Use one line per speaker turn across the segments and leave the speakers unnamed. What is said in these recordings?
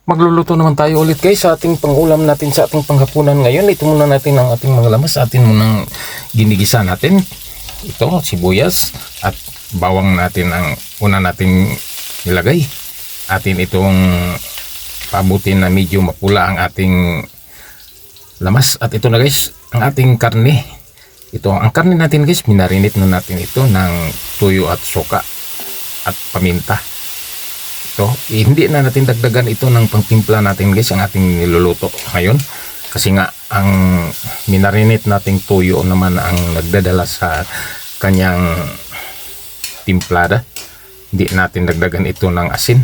Magluluto naman tayo ulit guys sa ating pangulam natin sa ating panghapunan ngayon. Ito muna natin ang ating mga lamas. Atin munang ginigisa natin. Ito, sibuyas at bawang natin ang una nating ilagay. Atin itong pabutin na medyo mapula ang ating lamas. At ito na guys, ang ating karne. Ito, ang karne natin guys, minarinate na natin ito ng tuyo at suka at paminta. Ito, hindi na natin dagdagan ito ng pangtimpla natin guys, ang ating niluluto ngayon. Kasi nga, ang minarinate nating tuyo naman ang nagdadala sa kanyang timplada. Hindi natin dagdagan ito ng asin.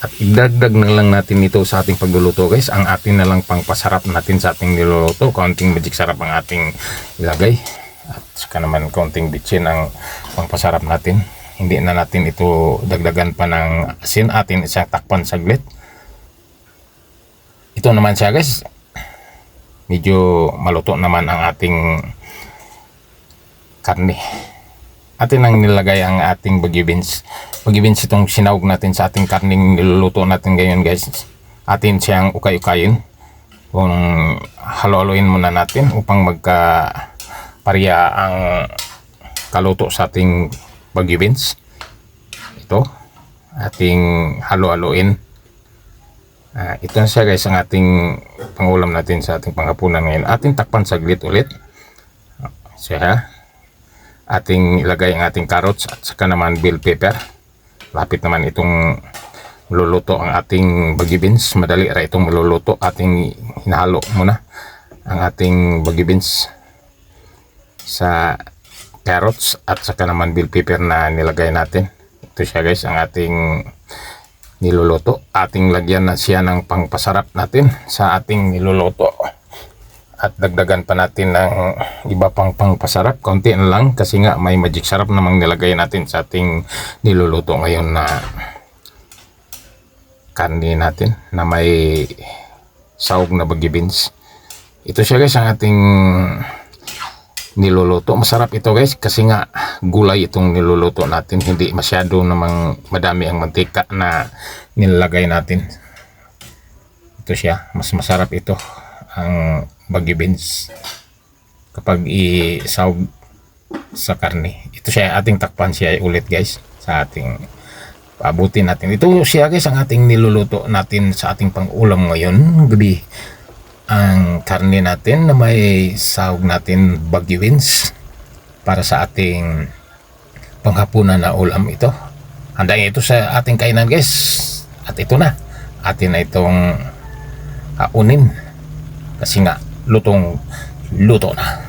At idagdag na lang natin ito sa ating pagluluto guys. Ang ating na lang pangpasarap natin sa ating niluluto. Kaunting magic sarap ang ating ilagay. At saka naman kaunting bitchin ang pangpasarap natin. Hindi na natin ito dagdagan pa ng asin. Atin isang takpan saglit. Ito naman siya guys. Medyo maluto naman ang ating karne. Atin ang nilagay ang ating bagyo beans. Bagyo beans itong sinawag natin sa ating karning niluluto natin ngayon guys. Atin siyang ukay-ukayin. Kung halo-haloin muna natin upang magka pareha ang kaluto sa ating bagyo beans. Ito ating halo-haloin. Ito na siya guys ang ating pangulam natin sa ating panghapunan ngayon. Ating takpan saglit ulit. Siya. Ating ilagay ang ating carrots at saka naman bell pepper. Lapit naman itong luluto ang ating bagyo beans. Madali ra itong maluluto. Ating hinahalo muna ang ating bagyo beans sa carrots at saka naman bell pepper na nilagay natin. Ito siya guys ang ating niluluto. Ating lagyan na siya ng pangpasarap natin sa ating niluluto. At dagdagan pa natin ng iba pang pangpasarap. Konti na lang kasi nga may magic sarap namang nilagay natin sa ating niluluto ngayon na karne natin na may sahog na bagyo beans. Ito siya guys ang ating niluluto. Masarap ito guys kasi nga gulay itong niluluto natin. Hindi masyado namang madami ang mantika na nilalagay natin. Ito siya. Mas masarap ito ang bagyo beans kapag isawag sa karne. Ito siya ating takpan siya ulit guys sa ating paabutin natin. Ito siya guys ang ating niluluto natin sa ating pang-ulam ngayon gabi. Ang karne natin na may sahog natin bagyo beans para sa ating panghapunan na ulam ito. Handa ito sa ating kainan guys. At ito na. Atin na itong kaunin. Kasi nga luto na.